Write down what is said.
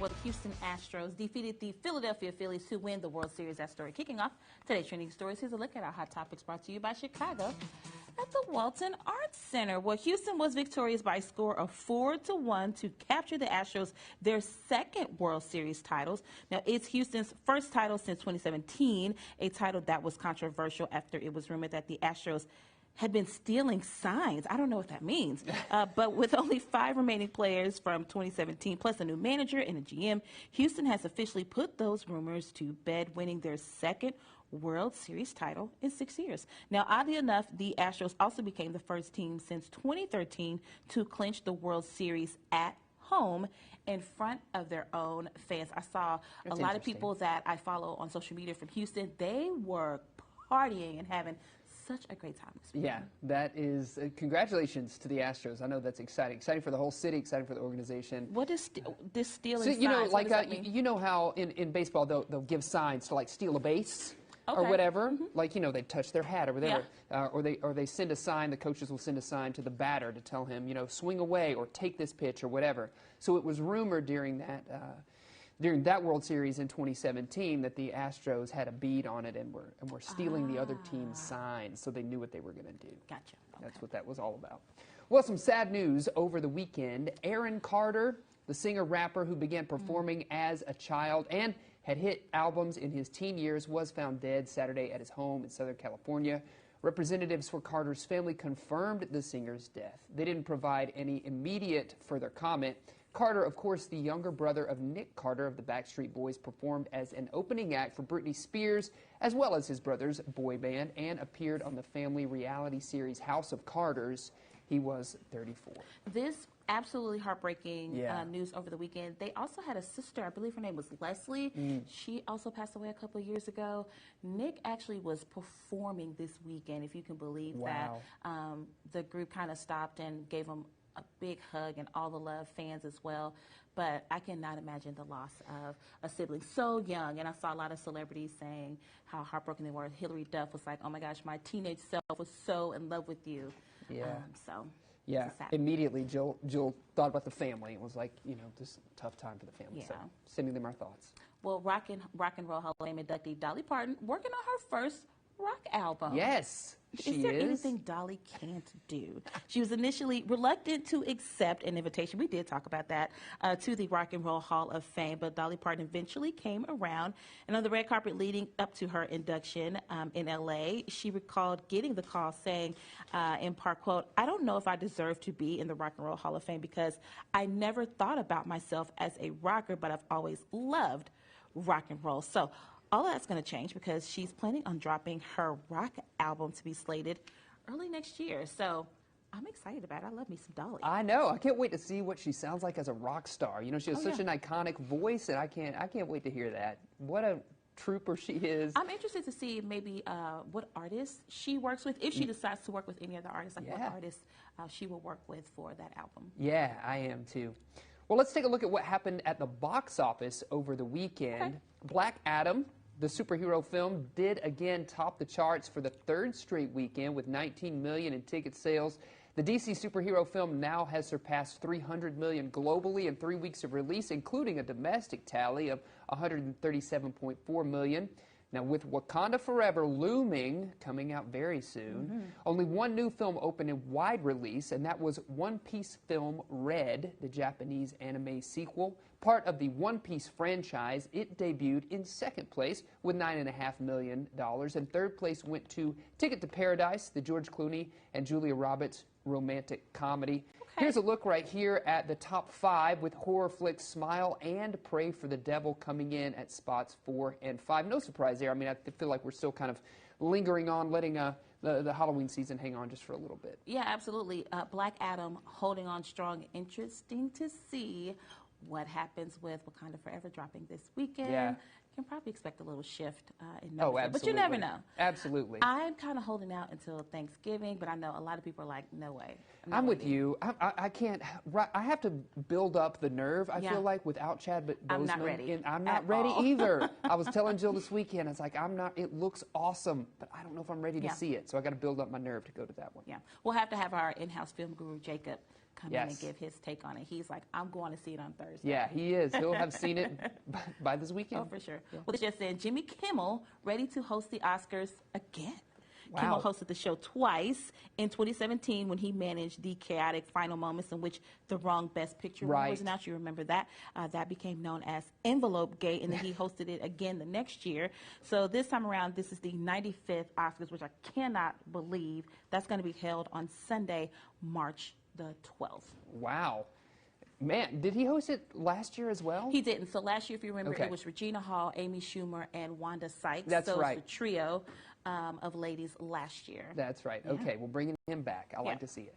Well, the Houston Astros defeated the Philadelphia Phillies to win the World Series. That story kicking off today's trending stories. Here's a look at our hot topics brought to you by Chicago at the Walton Arts Center. Well, Houston was victorious by a score of 4-1 to capture the Astros their second World Series titles. Now, it's Houston's first title since 2017, a title that was controversial after it was rumored that the Astros had been stealing signs. I don't know what that means. But with only 5 remaining players from 2017, plus a new manager and a GM, Houston has officially put those rumors to bed, winning their second World Series title in 6 years. Now, oddly enough, the Astros also became the first team since 2013 to clinch the World Series at home in front of their own fans. I saw a lot of people that I follow on social media from Houston. They were partying and having such a great time this weekend. Yeah, that is, congratulations to the Astros. I know that's exciting. Exciting for the whole city, exciting for the organization. What is this stealing signs? So, you know, signs? like, you know how in baseball they'll give signs to, like, steal a base? Okay. Or whatever, like, you know, they touch their hat or whatever, or they send a sign. The coaches will send a sign to the batter to tell him, you know, swing away or take this pitch or whatever. So it was rumored during that World Series in 2017 that the Astros had a bead on it and were stealing the other team's signs, so they knew what they were going to do. Gotcha. Okay. That's what that was all about. Well, some sad news over the weekend. Aaron Carter, the singer-rapper who began performing as a child and had hit albums in his teen years, was found dead Saturday at his home in Southern California. Representatives for Carter's family confirmed the singer's death. They didn't provide any immediate further comment. Carter, of course, the younger brother of Nick Carter of the Backstreet Boys, performed as an opening act for Britney Spears, as well as his brother's boy band, and appeared on the family reality series House of Carters. He was 34. This absolutely heartbreaking news over the weekend. They also had a sister, I believe her name was Leslie. She also passed away a couple of years ago. Nick actually was performing this weekend, if you can believe that. The group kind of stopped and gave him a big hug and all the love, fans as well. But I cannot imagine the loss of a sibling so young. And I saw a lot of celebrities saying how heartbroken they were. Hillary Duff was like, oh my gosh, my teenage self was so in love with you. Yeah, immediately Jill thought about the family and was like, you know, this is a tough time for the family. So sending them our thoughts. Well, Rock and Roll Hall of Fame inductee Dolly Parton working on her first rock album. Yes, she is. Is there anything Dolly can't do? She was initially reluctant to accept an invitation. We did talk about that to the Rock and Roll Hall of Fame, but Dolly Parton eventually came around. And on the red carpet leading up to her induction in L.A., she recalled getting the call saying, in part, quote, "I don't know if I deserve to be in the Rock and Roll Hall of Fame because I never thought about myself as a rocker, but I've always loved rock and roll." So all that's going to change because she's planning on dropping her rock album to be slated early next year. So I'm excited about it. I love me some Dolly. I know. I can't wait to see what she sounds like as a rock star. You know, she has such an iconic voice, and I can't wait to hear that. What a trooper she is. I'm interested to see maybe what artists she works with, if she decides to work with any other artists, like what artists she will work with for that album. Yeah, I am too. Well, let's take a look at what happened at the box office over the weekend. Okay. Black Adam, the superhero film, did again top the charts for the 3rd straight weekend with 19 million in ticket sales. The DC superhero film now has surpassed 300 million globally in 3 weeks of release, including a domestic tally of 137.4 million. Now, with Wakanda Forever looming, coming out very soon, only one new film opened in wide release, and that was One Piece film Red, the Japanese anime sequel. Part of the One Piece franchise, it debuted in 2nd place with $9.5 million, and 3rd place went to Ticket to Paradise, the George Clooney and Julia Roberts romantic comedy. Here's a look right here at the top 5 with horror flicks Smile and Pray for the Devil coming in at spots 4 and 5. No surprise there. I mean, I feel like we're still kind of lingering on, letting the Halloween season hang on just for a little bit. Yeah, absolutely. Black Adam holding on strong. Interesting to see what happens with Wakanda Forever dropping this weekend. Yeah. Can probably expect a little shift in Oh, absolutely. but you never know. Absolutely. I'm kind of holding out until Thanksgiving, but I know a lot of people are like, no way. I'm with you. I can't. I have to build up the nerve, I feel like, without Chadwick Boseman. I'm not ready. I'm not ready either. I was telling Jill this weekend, I was like, I'm not. It looks awesome, but I don't know if I'm ready to see it. So I got to build up my nerve to go to that one. Yeah. We'll have to have our in-house film guru, Jacob, come in and give his take on it. He's like, I'm going to see it on Thursday. Yeah, he is. He'll have seen it by this weekend. Oh, for sure. Yeah. Well, it just said Jimmy Kimmel ready to host the Oscars again. Wow. Kimmel hosted the show twice in 2017 when he managed the chaotic final moments in which the wrong Best Picture was announced. You remember that? That became known as Envelope Gate, and then he hosted it again the next year. So this time around, this is the 95th Oscars, which I cannot believe. That's going to be held on Sunday, March the 12th. Wow. Man, did he host it last year as well? He didn't. So last year, if you remember, it was Regina Hall, Amy Schumer, and Wanda Sykes. That's right. It was the trio of ladies last year. That's right. Yeah. Okay, well, bringing him back. I like to see it.